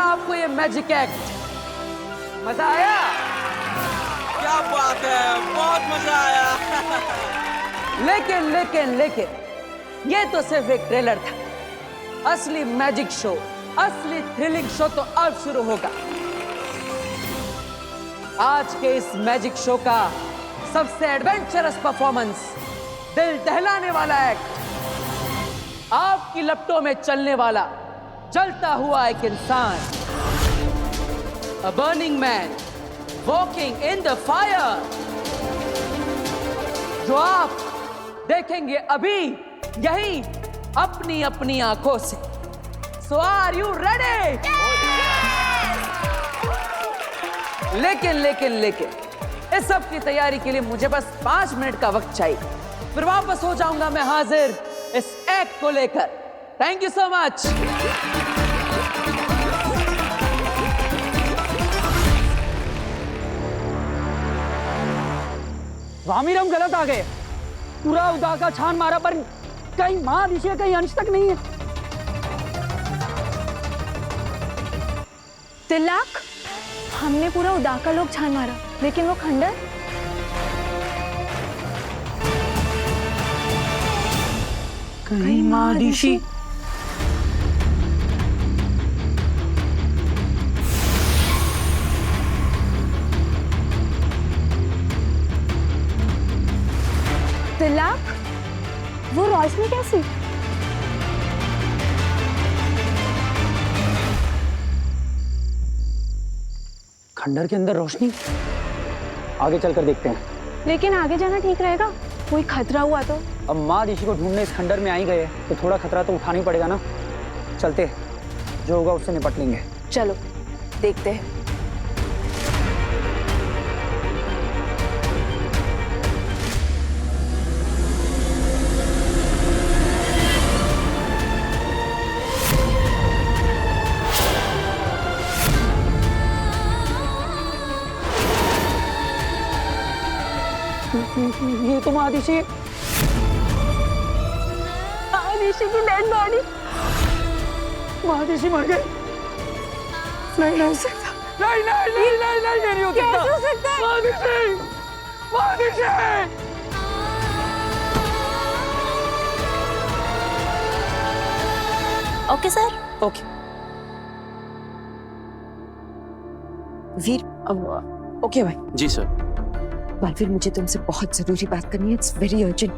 लगा आपको ये मैजिक एक्ट? मजा आया? क्या बात है, बहुत मजा आया। लेकिन ये तो सिर्फ एक ट्रेलर था। असली मैजिक शो, असली थ्रिलिंग शो तो अब शुरू होगा। आज के इस मैजिक शो का सबसे एडवेंचरस परफॉर्मेंस, दिल दहलाने वाला एक्ट, आपकी लपटों में चलने वाला जलता हुआ एक इंसान, अ burning man walking in the fire, जो आप देखेंगे अभी यही अपनी अपनी आंखों से। सो आर यू रेडी? लेकिन इस सब की तैयारी के लिए मुझे बस 5 मिनट का वक्त चाहिए, फिर वापस हो जाऊंगा मैं हाजिर इस एक्ट को लेकर। Thank you so much. Vamir, हम गलत आ गए। पूरा उदा का छान मारा पर कहीं मां ऋषि कहीं अंश तक नहीं है। तिलक, हमने पूरा उदा का लोग छान मारा, लेकिन वो खंडर कहीं मां ऋषि। तिलक, वो रोशनी कैसी? खंडर के अंदर रोशनी। आगे चलकर देखते हैं। लेकिन आगे जाना ठीक रहेगा? कोई खतरा हुआ तो? अब माँ ऋषि को ढूंढने इस खंडर में आ ही गए तो थोड़ा खतरा तो उठाना ही पड़ेगा ना। चलते, जो होगा उससे निपट लेंगे। चलो देखते हैं। ये तो माँ ऋषि की डेड बॉडी। माँ ऋषि मर गए। नहीं हो सकता। नहीं नहीं नहीं नहीं नहीं, ये नहीं हो सकता। कैसे हो सकता है? माँ ऋषि, माँ Rishi. Okay sir. Okay Veer, okay भाई। जी सर। बालवीर, मुझे तुमसे बहुत जरूरी बात करनी है। It's very urgent.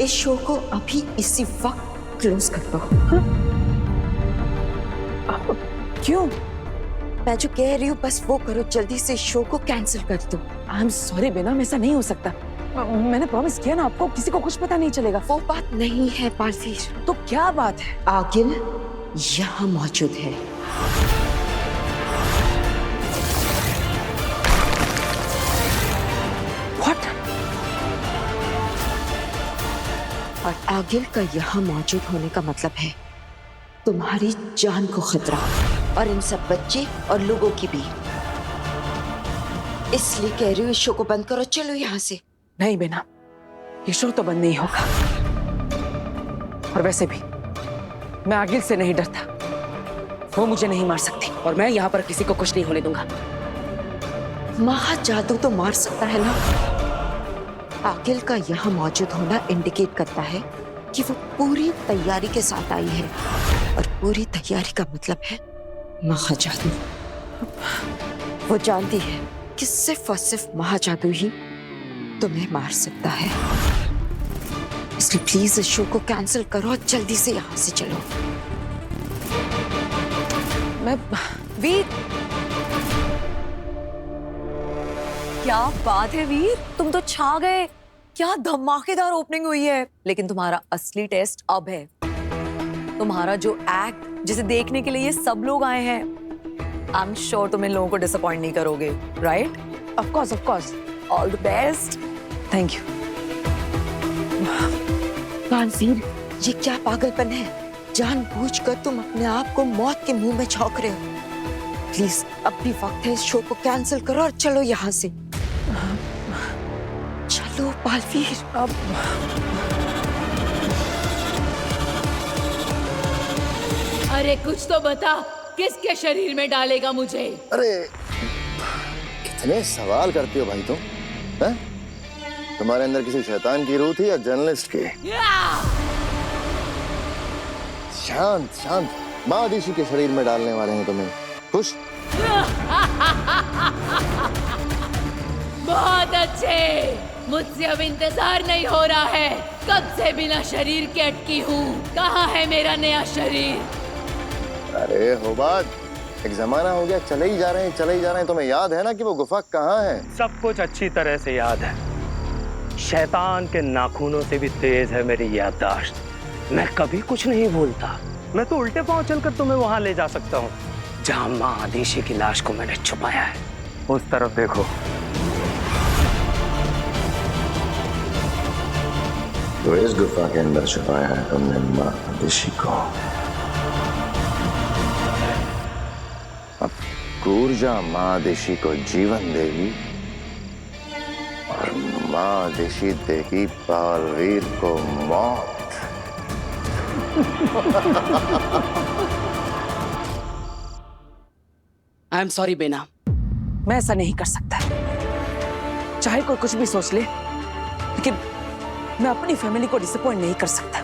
इस शो को अभी इसी वक्त क्लोज कर दो। क्यों? मैं जो कह रही हूँ बस वो करो, जल्दी से शो को कैंसिल कर दो। आई एम सॉरी बेनम, ऐसा नहीं हो सकता। मैंने प्रॉमिस किया ना आपको, किसी को कुछ पता नहीं चलेगा। वो बात नहीं है बालवीर। तो क्या बात है? आगिल यहाँ मौजूद है। व्हाट? और आगिल का यहाँ मौजूद होने का मतलब है तुम्हारी जान को खतरा, और इन सब बच्चे और लोगों की भी। इसलिए कह रही हूँ इस शो को बंद करो। चलो यहाँ से। नहीं बेना, ये शो तो बंद नहीं होगा। और वैसे भी मैं आगिल से नहीं डरता, वो मुझे नहीं मार सकती, और मैं यहाँ पर किसी को कुछ नहीं होने दूंगा। महाजादू तो मार सकता है ना। आगिल का यहाँ मौजूद होना इंडिकेट करता है कि वो पूरी तैयारी के साथ आई है, और पूरी तैयारी का मतलब है महाजादू। वो जानती है कि सिर्फ और सिर्फ महाजादू ही तुम्हें मार सकता है। इसलिए प्लीज इस शो को कैंसिल करो और जल्दी से यहाँ से चलो। मैं वीर, क्या बात है वीर, तुम तो छा गए। क्या धमाकेदार ओपनिंग हुई है। लेकिन तुम्हारा असली टेस्ट अब है। तुम्हारा जो एक्ट, जिसे देखने के लिए ये सब लोग आए हैं, आई एम श्योर तुम इन लोगों को डिसअपॉइंट नहीं करोगे, right? Of course. All the best. Thank you. Baalveer, ये क्या पागलपन है? जानबूझकर तुम अपने आप को मौत के मुंह में झोंक रहे हो। प्लीज अब भी वक्त है, इस शो को कैंसिल करो और चलो यहाँ से। चलो बालवीर। अब अरे कुछ तो बता, किसके शरीर में डालेगा मुझे? अरे कितने सवाल करती हो भाई तुम, हैं? तुम्हारे अंदर किसी शैतान की रूह थी या जर्नलिस्ट की? शांत शांत, महादिशी के शरीर में डालने वाले हैं तुम्हें। खुश? बहुत अच्छे, मुझसे अब इंतजार नहीं हो रहा है। कब से बिना शरीर के अटकी हूँ। कहाँ है मेरा नया शरीर? अरे होबाद, एक जमाना हो गया, चले ही जा रहे हैं, चले ही जा रहे हैं। तुम्हें याद है ना कि वो गुफा कहाँ है? सब कुछ अच्छी तरह से याद है। शैतान के नाखूनों से भी तेज है मेरी याददाश्त। मैं कभी कुछ नहीं भूलता। मैं तो उल्टे पांव चलकर तुम्हें वहां ले जा सकता हूँ जहां माँ आदिशी की लाश को मैंने छुपाया है। उस तरफ देखो। तो इस गुफा के अंदर छुपाया है तुमने माँ आदिशी को। अब ऊर्जा माँ आदिशी को जीवन देगी और माँ आदिशी देगी बालवीर को मौत। आई एम सॉरी बेना, मैं ऐसा नहीं कर सकता। चाहे कोई कुछ भी सोच ले, लेकिन मैं अपनी फैमिली को डिसअपॉइंट नहीं कर सकता।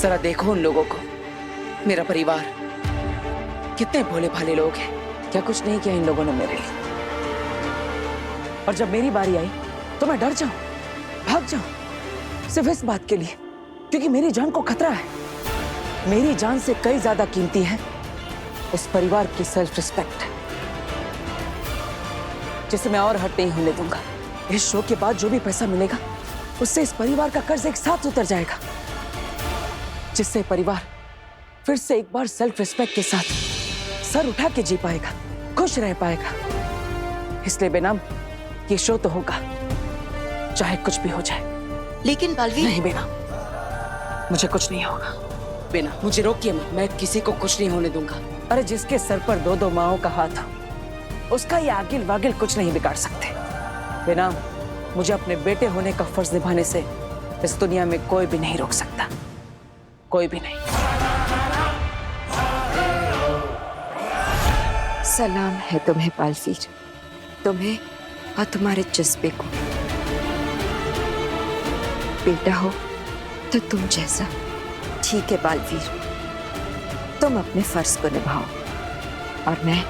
जरा देखो उन लोगों को, मेरा परिवार, कितने भोले भाले लोग हैं। क्या कुछ नहीं किया इन लोगों ने मेरे लिए। और जब मेरी बारी आई तो मैं डर जाऊं, भाग जाऊं, सिर्फ इस बात के लिए क्योंकि मेरी जान को खतरा है। मेरी जान से कई ज्यादा कीमती है उस परिवार की सेल्फ रिस्पेक्ट, जिसे मैं और हट नहीं होने दूंगा। इस शो के बाद जो भी पैसा मिलेगा उससे इस परिवार का कर्ज एक साथ उतर जाएगा, जिससे परिवार फिर से एक बार सेल्फ रिस्पेक्ट के साथ सर उठा के जी पाएगा, खुश रह पाएगा। इसलिए बेनाम ये शो तो होगा, चाहे कुछ भी हो जाए। लेकिन बालवीर, नहीं बेना, मुझे कुछ नहीं होगा। बेना, मुझे रोकिए मत, मैं किसी को कुछ नहीं होने दूंगा। अरे जिसके सर पर दो दो माओं का हाथ हो, उसका ये आगिल वागिल कुछ नहीं बिगाड़ सकते। बेना, मुझे अपने बेटे होने का फर्ज निभाने से इस दुनिया में कोई भी नहीं रोक सकता, कोई भी नहीं। सलाम है तुम्हें बालवीर, तुम्हें और तुम्हारे जज्बे को। बेटा हो तो तुम जैसा। ठीक है बालवीर, तुम अपने फर्ज को निभाओ और मैं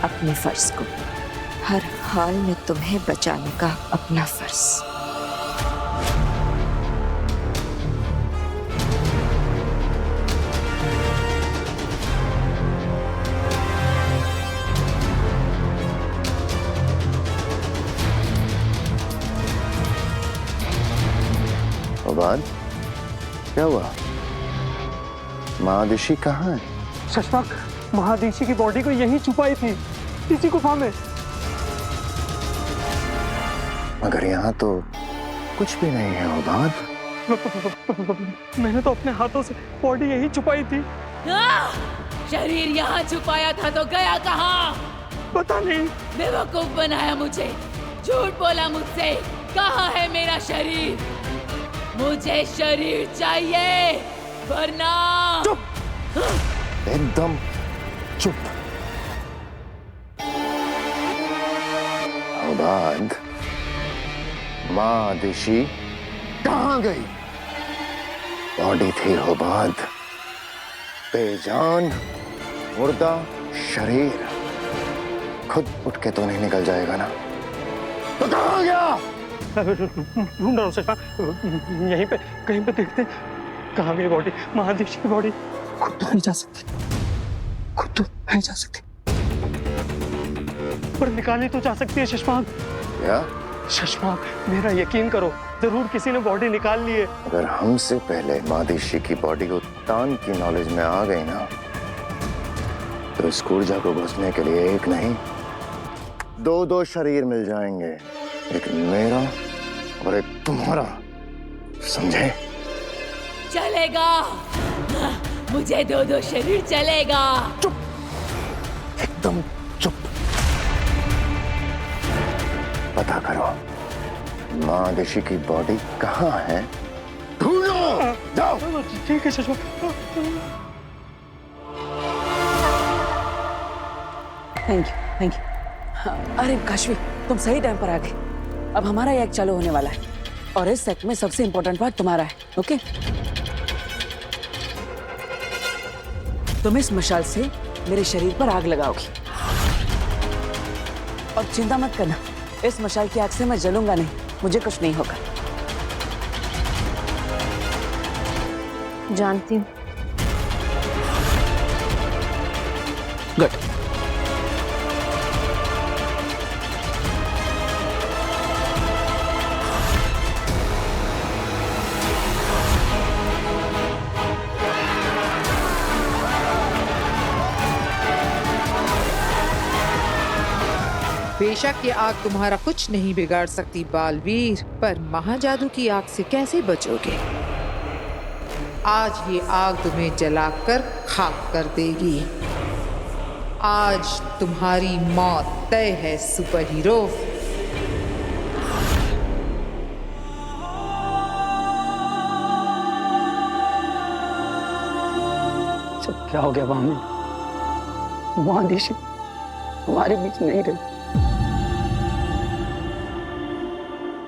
अपने फर्ज को। हर हाल में तुम्हें बचाने का अपना फर्ज। होबाद, क्या हुआ? माँ आदिशी कहाँ है? शशपाक, महादिशी की बॉडी को यहीं छुपाई थी, इसी गुफा में। मगर यहाँ तो कुछ भी नहीं है होबाद। मैंने तो अपने हाथों से बॉडी यहीं छुपाई थी। शरीर यहाँ छुपाया था तो गया कहाँ? पता नहीं। बेवकूफ बनाया मुझे, झूठ बोला मुझसे। कहाँ है मेरा शरीर? मुझे शरीर चाहिए, वरना चुप, एकदम चुप। होबाद, माँ आदिशी कहाँ गई? बॉडी थी होबाद, बेजान मुर्दा शरीर। खुद उठ के तो नहीं निकल जाएगा ना? तो कहाँ गया? ढूंढ रहा हूँ शशपाक, यहीं पे कहीं पे देखते कहाँ गई बॉडी। महादिशी की बॉडी खुद तो नहीं जा सकती, खुद तो नहीं जा सकती, पर निकाली तो जा सकती है शशपाक। क्या? शशपाक, मेरा यकीन करो, जरूर किसी ने बॉडी निकाल ली है। अगर हमसे पहले महादिशी की बॉडी को तान की नॉलेज में आ गई ना, तो इस ऊर्जा को घुसने के लिए एक नहीं, दो दो शरीर मिल जाएंगे। एक मेरा और एक तुम्हारा, समझे? चलेगा, मुझे दो दो शरीर चलेगा। चुप, एकदम चुप। पता करो माँ आदिशी की बॉडी कहाँ है, ढूंढो। जाओ। ठीक है चश्मा। Thank you. अरे काशवी, तुम सही टाइम पर आ गए। अब हमारा ये एक्ट चालू होने वाला है और इस एक्ट में सबसे इंपॉर्टेंट पार्ट तुम्हारा है। ओके? तुम इस मशाल से मेरे शरीर पर आग लगाओगी और चिंता मत करना, इस मशाल की आग से मैं जलूंगा नहीं, मुझे कुछ नहीं होगा। जानती हूँ। गुड। बेशक ये आग तुम्हारा कुछ नहीं बिगाड़ सकती बालवीर, पर महाजादू की आग से कैसे बचोगे? आज ये आग तुम्हें जलाकर खाक कर देगी। आज तुम्हारी मौत तय है सुपर हीरो। सब क्या हो गया भामी? महादिशी हमारे बीच नहीं रही।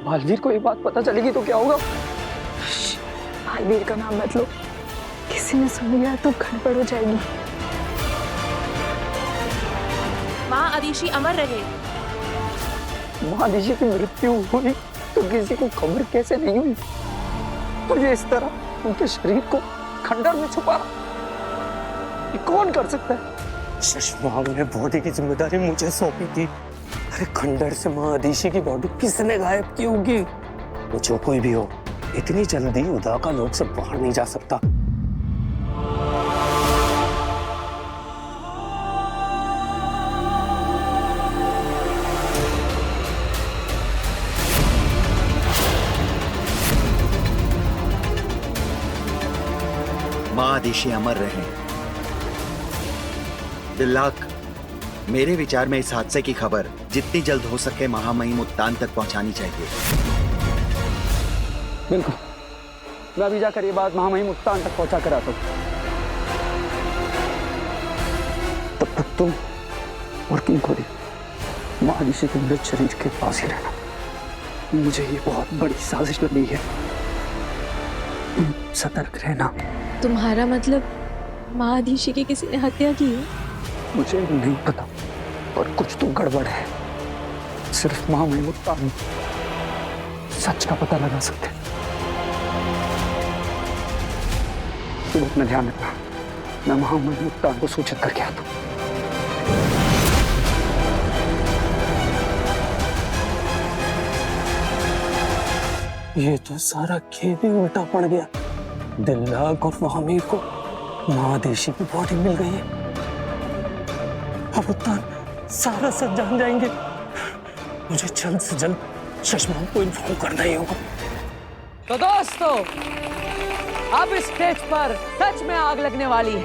बालवीर को ये बात पता चलेगी तो क्या होगा? बालवीर का नाम मत लो, किसी ने सुन लिया तो गड़बड़ हो जाएगी। माँ आदिशी अमर रहे। महादिशी की मृत्यु हुई तो किसी को खबर कैसे नहीं हुई? और ये इस तरह उनके शरीर को खंडर में छुपा, ये कौन कर सकता है? चश्मा ने बॉडी की जिम्मेदारी मुझे सौंपी थी। अरे खंडर से महादिशी की बॉडी किसने गायब की होगी? वो जो कोई भी हो, इतनी जल्दी उदा का लोक से बाहर नहीं जा सकता। महादिशी अमर रहे। दिल्लाक, मेरे विचार में इस हादसे की खबर जितनी जल्द हो सके महामहिम उत्तान तक पहुंचानी चाहिए। बिल्कुल, मैं अभी जाकर ये बात महामहिम उत्तान तक पहुंचा कर आता हूं। तब तक तुम और किंग खोरी महादिशी के मृत शरीर के पास ही रहना। मुझे ये बहुत बड़ी साजिश लगी है, सतर्क रहना। तुम्हारा मतलब महादिशी की किसी ने हत्या की है? मुझे नहीं पता, पर कुछ तो गड़बड़ है। सिर्फ महामहिम उत्तान सच का पता लगा सकते हैं। तुम अपना ध्यान रखना, मैं महामहिम उत्तान को सूचित करके आता हूं। ये तो सारा खेल ही उल्टा पड़ गया। दिल्लाक और महामीर को महादेशी की बॉडी मिल गई है। अब उत्तान सारा सच जान जाएंगे। मुझे जल्द से जल्द चश्मा को इन्फॉर्म करना ही होगा। तो दोस्तों, अब इस स्टेज पर सच में आग लगने वाली है।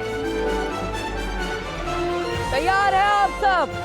तैयार है आप सब?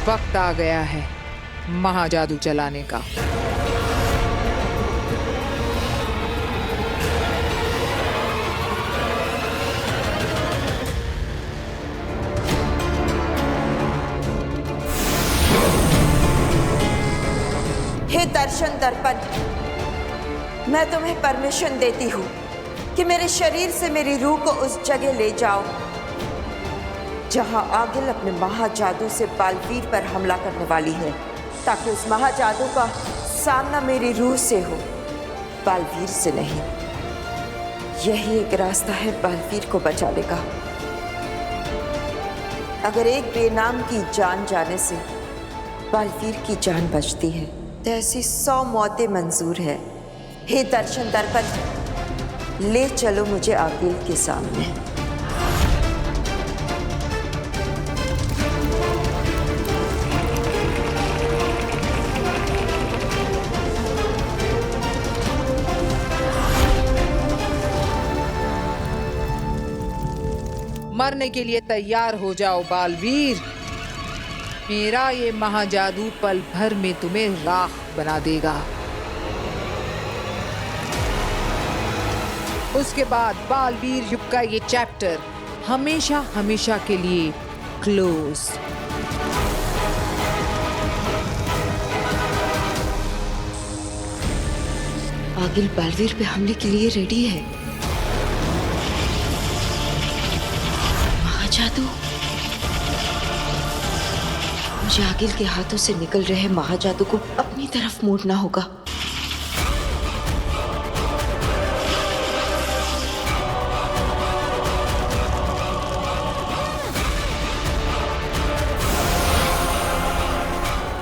वक्त आ गया है महाजादू चलाने का। दर्शन दर्पण, मैं तुम्हें परमिशन देती हूँ कि मेरे शरीर से मेरी रूह को उस जगह ले जाओ जहां आगिल अपने महाजादू से बालवीर पर हमला करने वाली है, ताकि उस महाजादू का सामना मेरी रूह से हो, बालवीर से नहीं। यही एक रास्ता है बालवीर को बचाने का। अगर एक बेनाम की जान जाने से बालवीर की जान बचती है तो ऐसी 100 मौतें मंजूर है। हे दर्शन दर्पण, ले चलो मुझे आगिल के सामने। मरने के लिए तैयार हो जाओ बालवीर। मेरा ये महाजादू पल भर में तुम्हें राख बना देगा। उसके बाद बालवीर युग का ये चैप्टर हमेशा हमेशा के लिए क्लोज। आगिल बालवीर पे हमले के लिए रेडी है। महाजादू, मुझे आगिल के हाथों से निकल रहे महाजादू को अपनी तरफ मोड़ना होगा।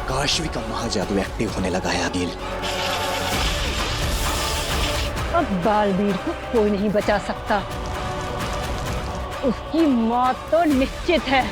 काशवी का महाजादू एक्टिव होने लगा है आगिल। अब बालवीर को कोई नहीं बचा सकता, उसकी मौत तो निश्चित है।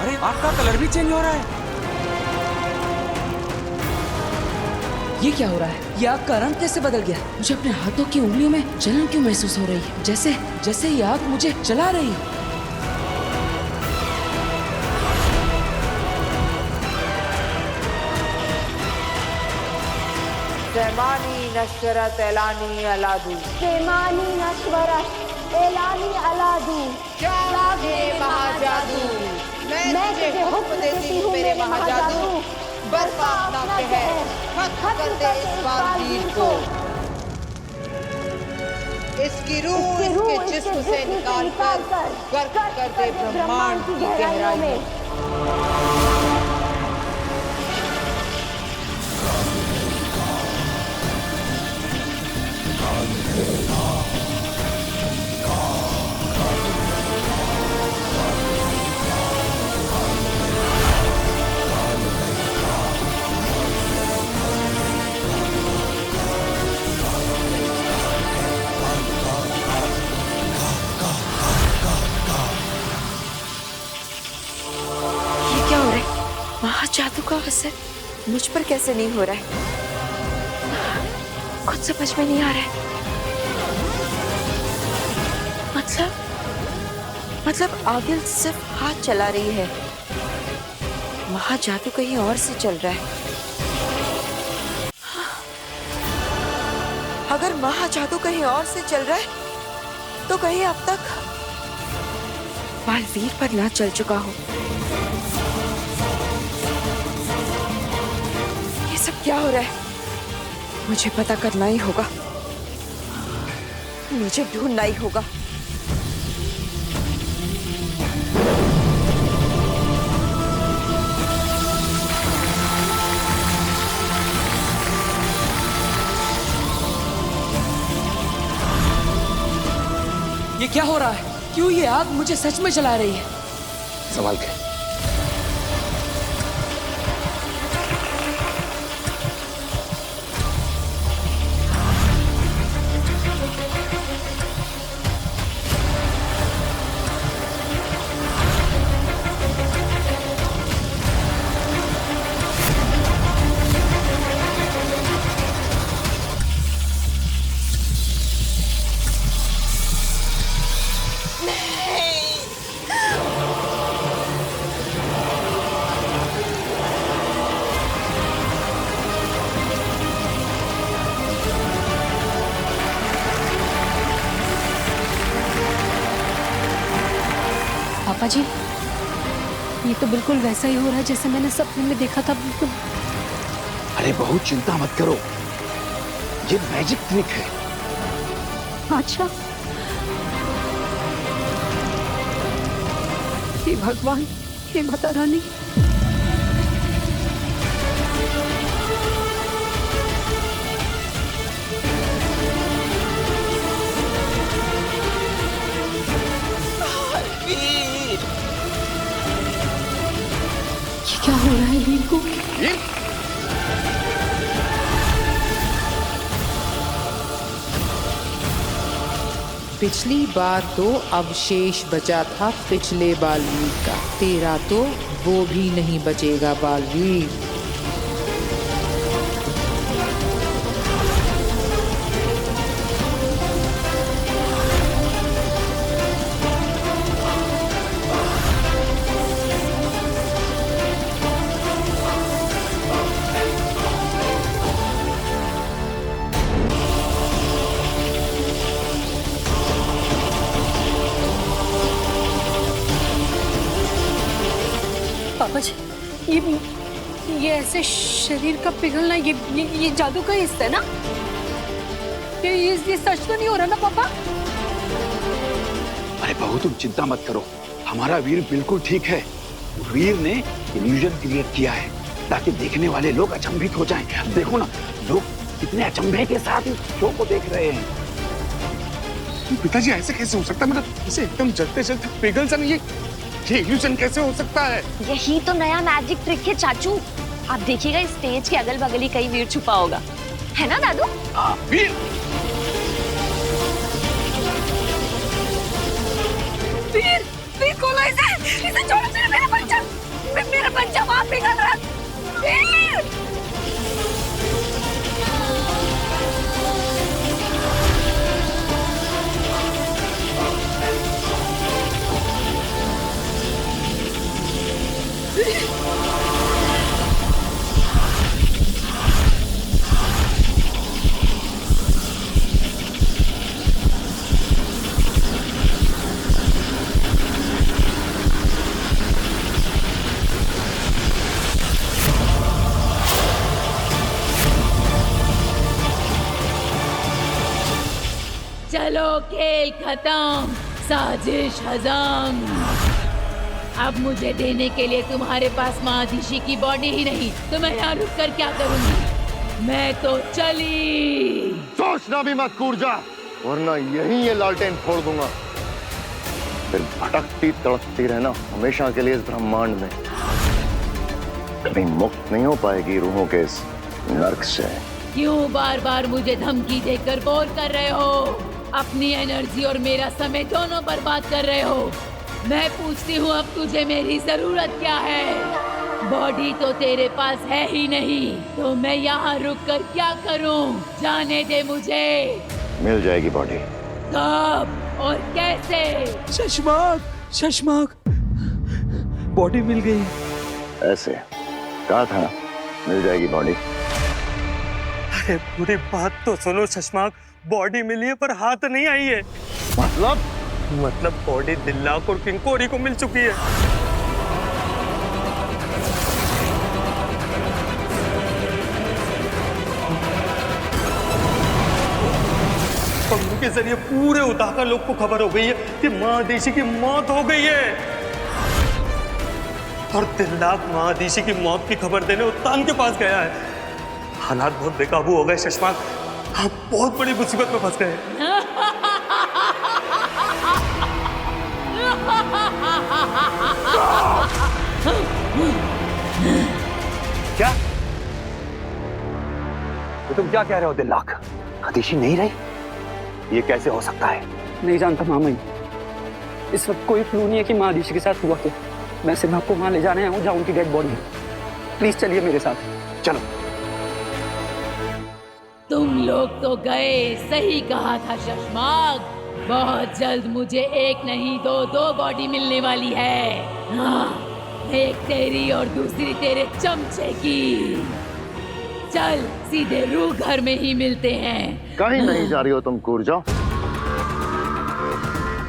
अरे आग का कलर भी चेंज हो रहा है। ये क्या हो रहा है? ये आग का रंग कैसे बदल गया? मुझे अपने हाथों की उंगलियों में जलन क्यों महसूस हो रही है? जैसे जैसे ये आग मुझे जला रही है। सेमानी नशरत एलानी अलादू, सेमानी नश्वरत एलानी अलादू, जागे महाजादू, मैं तुझे हुक्म देती हूँ मेरे महाजादू, बर्पा अपना कहर, खत्म कर दे इस बालवीर को। इसकी रूह इसके जिस्म से निकाल कर गर्क कर दे ब्रह्मांड की गहराई में। महाजादू का असर मुझ पर कैसे नहीं हो रहा है? कुछ समझ में नहीं आ रहा है। मतलब आगिल सिर्फ हाथ चला रही है, महाजादू कहीं और से चल रहा है। अगर महाजादू कहीं और से चल रहा है तो कहीं अब तक बालवीर पर ना चल चुका हो। सब क्या हो रहा है? मुझे पता करना ही होगा, मुझे ढूंढना ही होगा। ये क्या हो रहा है? क्यों ये आग मुझे सच में जला रही है? सवाल क्या? जी, ये तो बिल्कुल वैसा ही हो रहा है जैसे मैंने सपने में देखा था। बिल्कुल। अरे बहुत चिंता मत करो, ये मैजिक ट्रिक है। अच्छा, हे भगवान, हे माता रानी। ये क्या हो रहा है वीर को? पिछली बार तो अवशेष बचा था पिछले बालवीर का, तेरा तो वो भी नहीं बचेगा बालवीर। पापा जी, ये ऐसे शरीर का पिघलना, ये जादू का हिस्सा है ना? ये सच तो नहीं हो रहा ना पापा? अरे बहू तुम चिंता मत करो, हमारा वीर बिल्कुल ठीक है। वीर ने इल्यूजन क्रिएट किया है ताकि देखने वाले लोग अचंभित हो जाएं। देखो ना, लोग कितने अचंभे के साथ इस शो को देख रहे हैं। पिताजी ऐसे कैसे हो सकता है? मतलब इसे एकदम जलते जलते पिघल जाना, ये इल्यूजन कैसे हो सकता है? यही तो नया मैजिक ट्रिक है चाचू। आप देखिएगा इस स्टेज के अगल बगल ही कहीं वीर छुपा होगा, है ना दादू? वीर वीर, वीर खोलो इसे छोड़ो, मेरा बच्चा वहां पिघल रहा है। वीर! चलो खेल खत्म, साजिश हजम। अब मुझे देने के लिए तुम्हारे पास महादिशी की बॉडी ही नहीं, तो मैं यहाँ रुक कर क्या करूंगी? मैं तो चली। सोचना भी मत कूर्जा, वरना यहीं ये लालटेन फोड़ दूंगा। फिर भटकती तड़पती रहना हमेशा के लिए इस ब्रह्मांड में। कभी मुक्त नहीं हो पाएगी रूहों के इस नर्क से। क्यों बार बार मुझे धमकी देकर बोर कर रहे हो? अपनी एनर्जी और मेरा समय दोनों बर्बाद कर रहे हो। मैं पूछती हूँ, अब तुझे मेरी जरूरत क्या है? बॉडी तो तेरे पास है ही नहीं, तो मैं यहाँ रुक कर क्या करूँ? जाने दे मुझे। मिल जाएगी बॉडी। कब और कैसे? शशमाक, बॉडी मिल गई। ऐसे कहा था ना, मिल जाएगी बॉडी। अरे पूरी बात तो सुनो शशमाक, बॉडी मिली है पर हाथ नहीं आई है। मतलब बॉडी दिल्लाक और किंकोरी को मिल चुकी है। पंखों के जरिए पूरे उताका लोग को खबर हो गई है कि महादेशी की मौत हो गई है, और दिल्लाक महादेशी की मौत की खबर देने उत्तान के पास गया है। हालात बहुत बेकाबू हो गए शशमाक, आप बहुत बड़ी मुसीबत में फंस गए। क्या? तो तुम क्या कह रहे हो दिल्लाक? हदीशी नहीं रही? ये कैसे हो सकता है? नहीं जानता मामा, इस वक्त कोई क्लू नहीं है कि महादिशी के साथ हुआ क्या। मैं सिर्फ आपको वहां ले जाने आया हूँ जहाँ उनकी डेड बॉडी है। प्लीज चलिए मेरे साथ। चलो। तुम लोग तो गए, सही कहा था शशमाक। बहुत जल्द मुझे एक नहीं दो बॉडी मिलने वाली है। हाँ, एक तेरी और दूसरी तेरे चमचे की। चल सीधे रूह घर में ही मिलते हैं। कहीं नहीं जा रही हो तुम कूर्जा।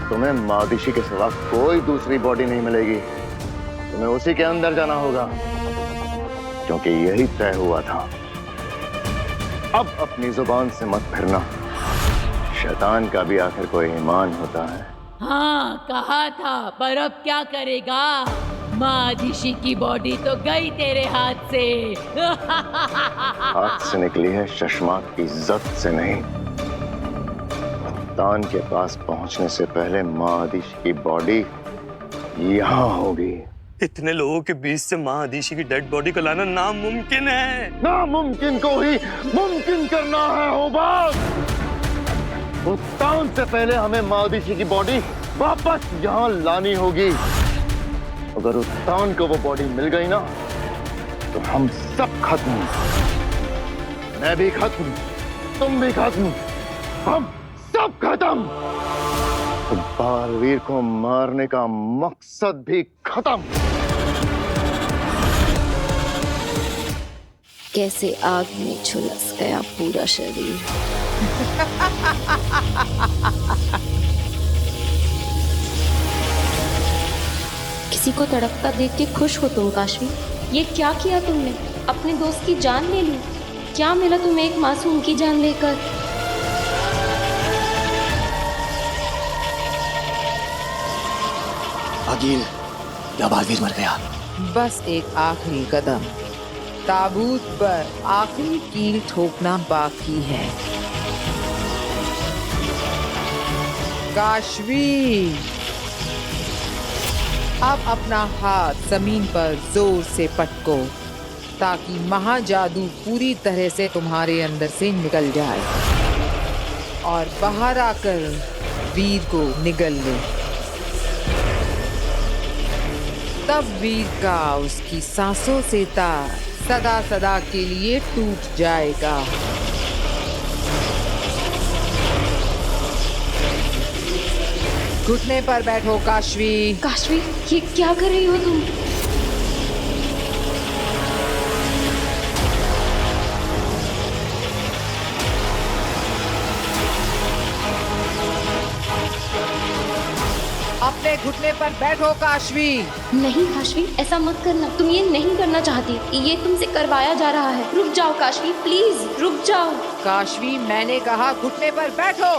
तुम्हें मादिशी के सिवा कोई दूसरी बॉडी नहीं मिलेगी। तुम्हें उसी के अंदर जाना होगा, क्योंकि यही तय हुआ था। अब अपनी जुबान से मत फिरना। शैतान का भी आखिर कोई ईमान होता है। हाँ कहा था, पर अब क्या करेगा? मादिशी की बॉडी तो गई तेरे हाथ से। हाथ से निकली है शशमाक की इज्जत से नहीं। तान के पास पहुंचने से पहले मादिशी की बॉडी यहाँ होगी। इतने लोगों के बीच से मादिशी की डेड बॉडी को लाना नामुमकिन है। नामुमकिन को ही मुमकिन करना है होबाज। तान से पहले हमें मादिशी की बॉडी वापस यहाँ लानी होगी। अगर उत्तान को वो बॉडी मिल गई ना, तो हम सब खत्म। मैं भी खत्म, तुम भी खत्म, हम सब खत्म। तो बालवीर को मारने का मकसद भी खत्म। कैसे आग में झुलस गया पूरा शरीर। किसी को तड़पता देख के खुश हो तुम काशवी? ये क्या किया तुमने? अपने दोस्त की जान ले ली। क्या मिला तुम्हें एक मासूम की जान लेकर? आगिल, या बालवीर मर गया? बस एक आखिरी कदम, ताबूत पर आखिरी कील ठोकना बाकी है। काशवी, अब अपना हाथ जमीन पर जोर से पटको, ताकि महाजादू पूरी तरह से तुम्हारे अंदर से निकल जाए और बाहर आकर वीर को निगल ले। तब वीर का उसकी सांसों से तार सदा सदा के लिए टूट जाएगा। घुटने पर बैठो काशवी। काशवी, ये क्या कर रही हो तुम? अपने घुटने पर बैठो काशवी। नहीं काशवी, ऐसा मत करना। तुम ये नहीं करना चाहती, ये तुमसे करवाया जा रहा है। रुक जाओ काशवी, प्लीज रुक जाओ। काशवी, मैंने कहा घुटने पर बैठो।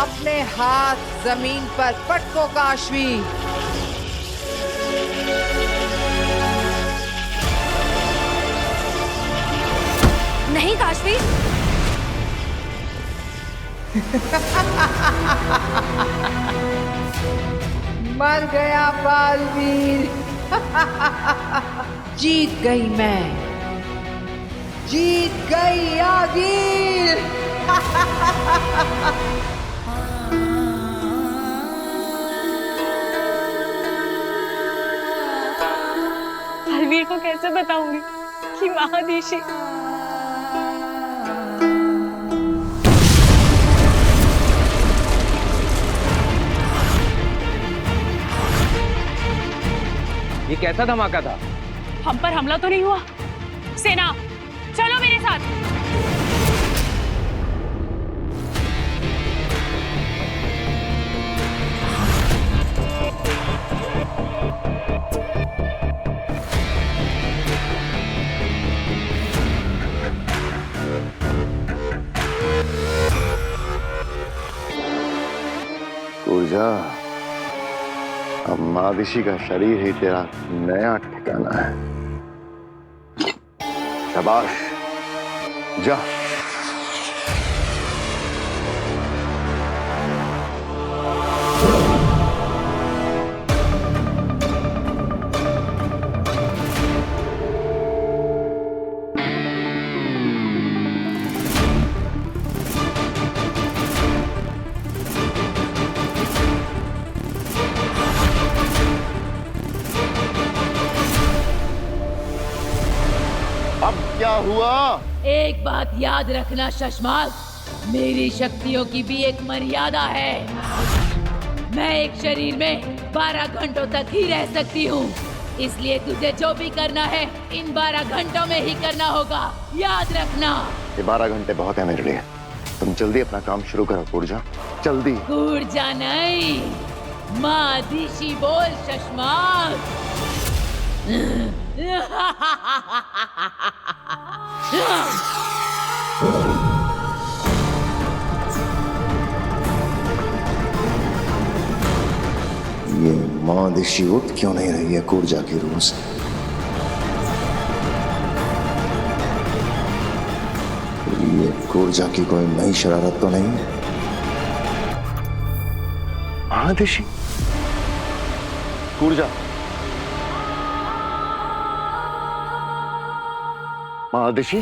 अपने हाथ जमीन पर पटको काशवी। नहीं काशवी। मर गया बालवीर। जीत गई मैं, जीत गई आगिल। बालवीर को कैसे बताऊंगी कि महादिशी ये कैसा धमाका था? हम पर हमला तो नहीं हुआ? सेना, चलो मेरे साथ। पूजा, अब मादिशी का शरीर ही तेरा नया ठिकाना है। शाबाश, जा। अब क्या हुआ? एक बात याद रखना शशमाक, मेरी शक्तियों की भी एक मर्यादा है। मैं एक शरीर में 12 घंटों तक ही रह सकती हूँ, इसलिए तुझे जो भी करना है इन 12 घंटों में ही करना होगा, याद रखना। ये 12 घंटे बहुत है मेरे लिए। तुम जल्दी अपना काम शुरू करो पूर्जा, जल्दी। ऊर्जा नहीं, मादिशी बोल शशमाक। ये मादिशी उठ क्यों नहीं रही है कूर्जा की रूह से? ये कूर्जा की कोई नई शरारत तो नहीं? मादिशी, कूर्जा, मादिशी,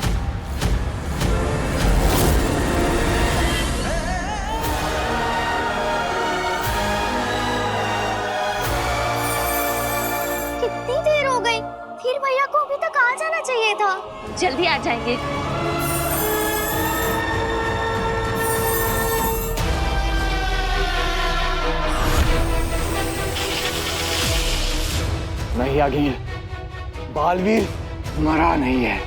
कितनी देर हो गई? फिर भैया को अभी तक आ जाना चाहिए था। जल्दी आ जाएंगे। नहीं आ गई है। बालवीर मरा नहीं है।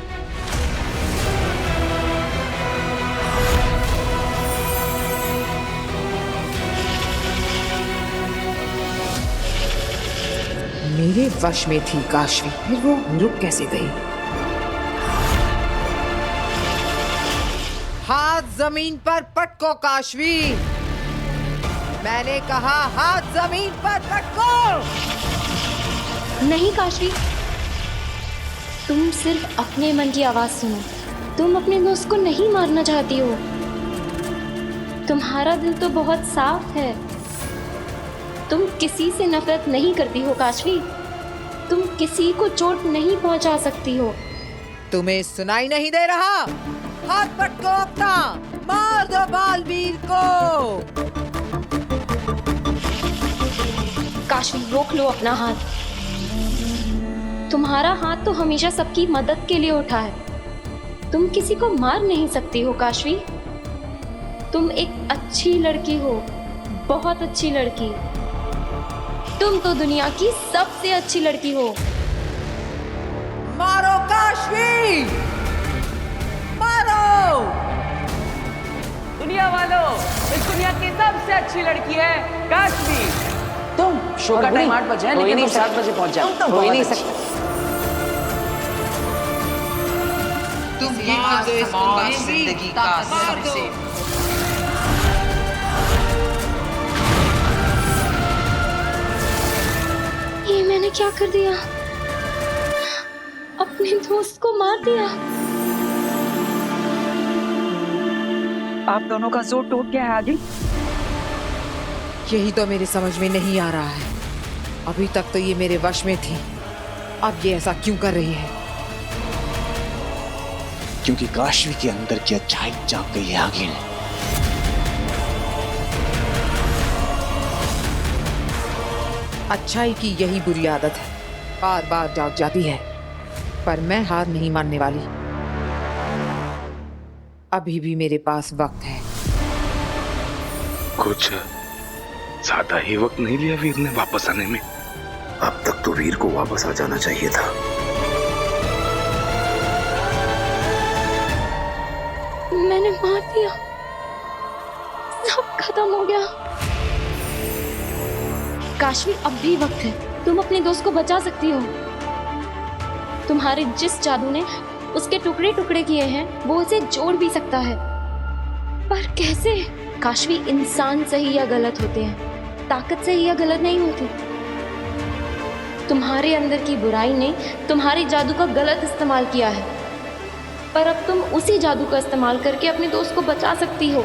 मेरे वश में थी काशवी, फिर वो रुक कैसे गई? हाथ जमीन पर पटको काशवी, मैंने कहा हाथ जमीन पर पटको। नहीं काशवी, तुम सिर्फ अपने मन की आवाज सुनो। तुम अपने दोस्त को नहीं मारना चाहती हो। तुम्हारा दिल तो बहुत साफ है। तुम किसी से नफरत नहीं करती हो काशवी। तुम किसी को चोट नहीं पहुंचा सकती हो। तुम्हें सुनाई नहीं दे रहा? हाथ पटको अपना, मार दो बालवीर को। काशवी रोक लो अपना हाथ। तुम्हारा हाथ तो हमेशा सबकी मदद के लिए उठा है। तुम किसी को मार नहीं सकती हो काशवी। तुम एक अच्छी लड़की हो, बहुत अच्छी लड़की। तुम तो दुनिया की सबसे अच्छी लड़की हो। मारो काशवी, मारो। दुनिया वालों, इस दुनिया की सबसे अच्छी लड़की है काशवी। तुम शो का टाइम 8 बजे है, लेकिन तुम 7 बजे पहुंच जाओ। तुम हो ही नहीं सकते। तुम ही तो इस जिंदगी का सबसे ये मैंने क्या कर दिया? अपने दोस्त को मार दिया। आप दोनों का जोर टूट गया है आगे। यही तो मेरे समझ में नहीं आ रहा है। अभी तक तो ये मेरे वश में थी, अब ये ऐसा क्यों कर रही है? क्योंकि काशवी के अंदर की अच्छाई जाग गई है आगे। अच्छाई की यही बुरी आदत है, बार बार जाग जाती है। पर मैं हार नहीं मानने वाली। अभी भी मेरे पास वक्त है। कुछ ज्यादा ही वक्त नहीं लिया वीर ने वापस आने में। अब तक तो वीर को वापस आ जाना चाहिए था। मैंने मार दिया, सब खत्म हो गया। काशवी अब भी वक्त है। तुम अपने दोस्त को बचा सकती हो। तुम्हारे जिस जादू ने उसके टुकड़े टुकड़े किए हैं, वो उसे जोड़ भी सकता है। पर कैसे? काशवी, इंसान सही या गलत होते हैं, ताकत सही या गलत नहीं होती। तुम्हारे अंदर की बुराई ने तुम्हारे जादू का गलत इस्तेमाल किया है, पर अब तुम उसी जादू का इस्तेमाल करके अपने दोस्त को बचा सकती हो।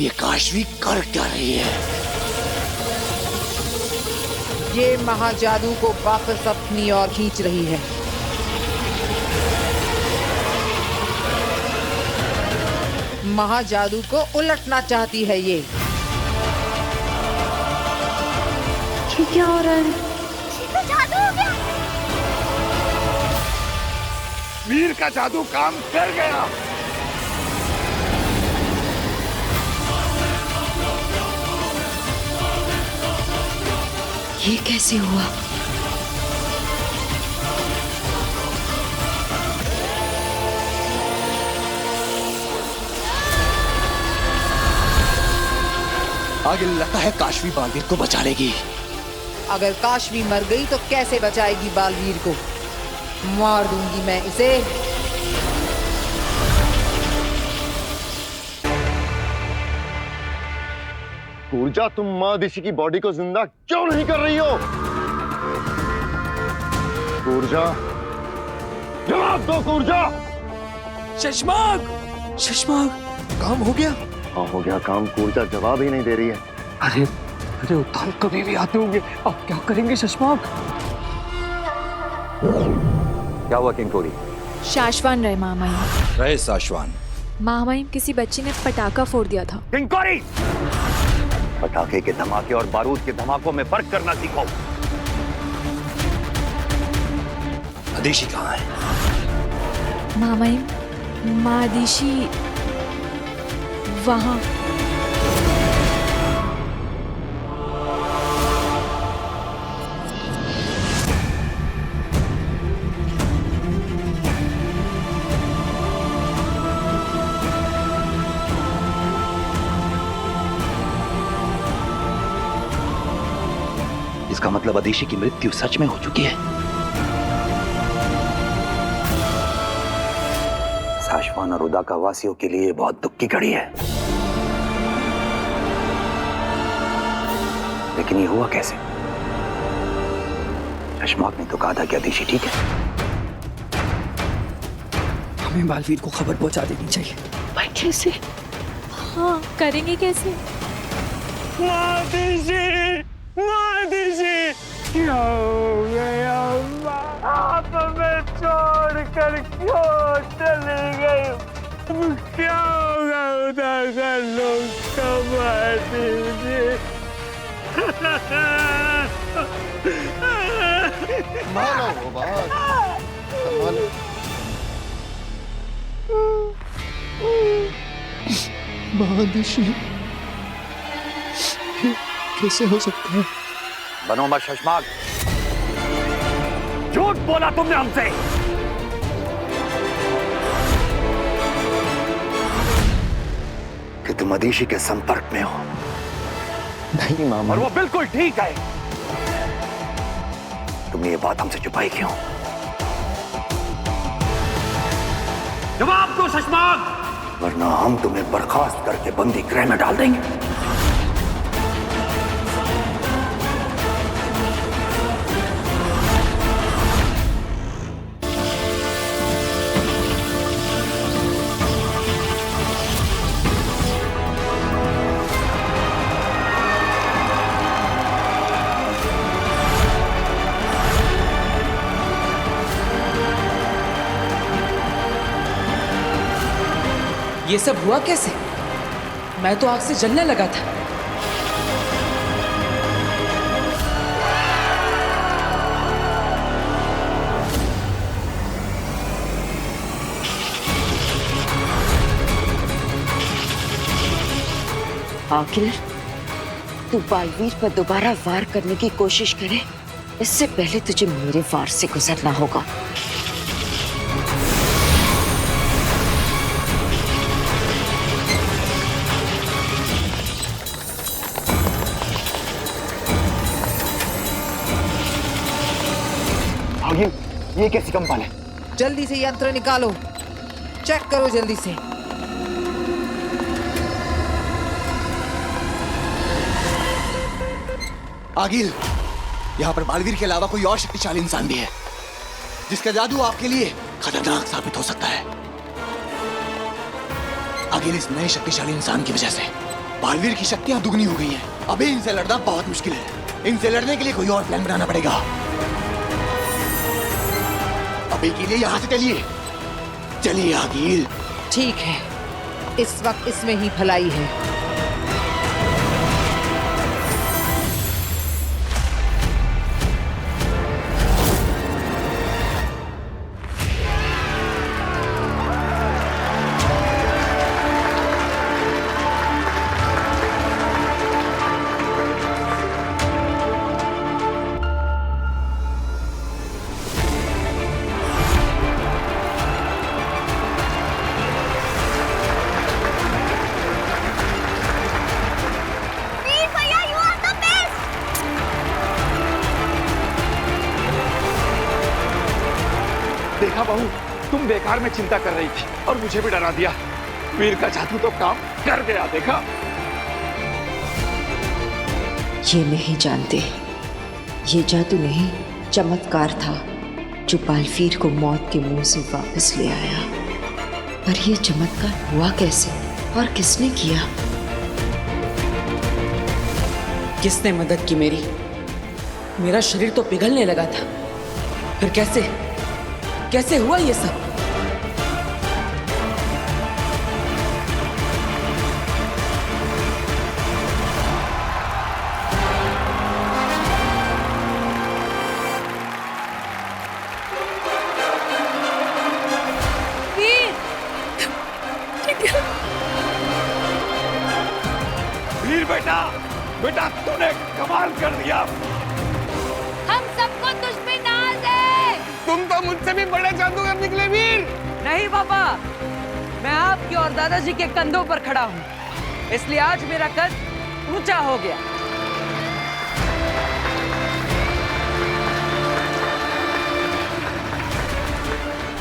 ये काशवी कर क्या रही है? ये महाजादू को वापस अपनी ओर खींच रही है। महाजादू को उलटना चाहती है ये। क्या हो रहा है? जादू हो गया। वीर का जादू काम कर गया। ये कैसे हुआ? आगे लगता है काशवी बालवीर को बचा लेगी। अगर काशवी मर गई तो कैसे बचाएगी बालवीर को? मार दूंगी मैं इसे। ऊर्जा, तुम माँ दिशी की बॉडी को जिंदा क्यों नहीं कर रही हो? ऊर्जा, जवाब दो ऊर्जा। शशमाग, शशमाग, काम हो गया? हाँ हो गया काम। ऊर्जा जवाब ही नहीं दे रही है। अरे अरे उद्धार कभी भी आते होंगे, अब क्या करेंगे शशमाग? क्या हुआ किंकोरी? शाश्वान रहे मामाई। रहे साशवान। मामाई, किसी बच्चे ने पटाखा फोड़ दिया था। किंकोरी, पटाखे के धमाके और बारूद के धमाकों में फर्क करना सीखो। अदिशी कहाँ है? मामाई, मादिशी वहां। इसका मतलब अदिशी की मृत्यु सच में हो चुकी है। साशवान और उदाका वासियों के लिए बहुत दुख की घड़ी है। लेकिन ये हुआ कैसे? शशमाक ने तो कहा था कि अदिशी ठीक है। हमें बालवीर को खबर पहुंचा देनी चाहिए। पर कैसे? हाँ, करेंगे कैसे? क्या हो गया? आप हमें छोड़ कर क्यों चली गई? क्या होगा उधर का लोग कमा दीजिए। मानो वो बात, संभालो। महादिशी, कैसे हो सकता है? बनो मत शशमाक, झूठ बोला तुमने हमसे। कि तुम अदिशी के संपर्क में हो। नहीं मामा। और वो बिल्कुल ठीक है। तुमने ये बात हमसे छुपाई क्यों? जवाब दो शशमाक, वरना हम तुम्हें बर्खास्त करके बंदी गृह में डाल देंगे। ये सब हुआ कैसे? मैं तो आग से जलने लगा था। आखिर तू बालवीर पर दोबारा वार करने की कोशिश करे, इससे पहले तुझे मेरे वार से गुजरना होगा। ये कैसी कंपन है? जल्दी से यंत्र निकालो, चेक करो जल्दी से। आगिल, यहाँ पर बालवीर के अलावा कोई और शक्तिशाली इंसान भी है जिसका जादू आपके लिए खतरनाक साबित हो सकता है। आगिल, इस नए शक्तिशाली इंसान की वजह से बालवीर की शक्तियां दुगनी हो गई हैं। अभी इनसे लड़ना बहुत मुश्किल है। इनसे लड़ने के लिए कोई और प्लान बनाना पड़ेगा। अभी के लिए यहाँ से चलिए। चलिए आगिल। ठीक है, इस वक्त इसमें ही भलाई है। देखा बहू, तुम बेकार में चिंता कर रही थी और मुझे भी डरा दिया। वीर का जादू तो काम कर गया। देखा, ये नहीं जानते, ये जादू नहीं चमत्कार था जो बालवीर को मौत के मुंह से वापस ले आया। पर ये चमत्कार हुआ कैसे और किसने किया? किसने मदद की मेरी? मेरा शरीर तो पिघलने लगा था, फिर कैसे हुआ ये सब? वीर बेटा तूने कमाल कर दिया। हम सबको तुझ पे नाज है। तुम तो मुझसे भी बड़े जादूगर निकले वीर। नहीं पापा, मैं आपके और दादाजी के कंधों पर खड़ा हूँ, इसलिए आज मेरा कद ऊंचा हो गया।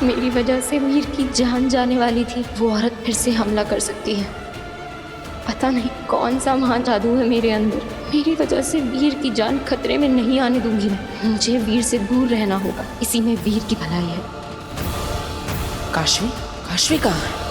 मेरी वजह से वीर की जान जाने वाली थी। वो औरत फिर से हमला कर सकती है। पता नहीं कौन सा महान जादू है मेरे अंदर। मेरी वजह से वीर की जान खतरे में नहीं आने दूंगी मैं। मुझे वीर से दूर रहना होगा, इसी में वीर की भलाई है। काशवी कहाँ है?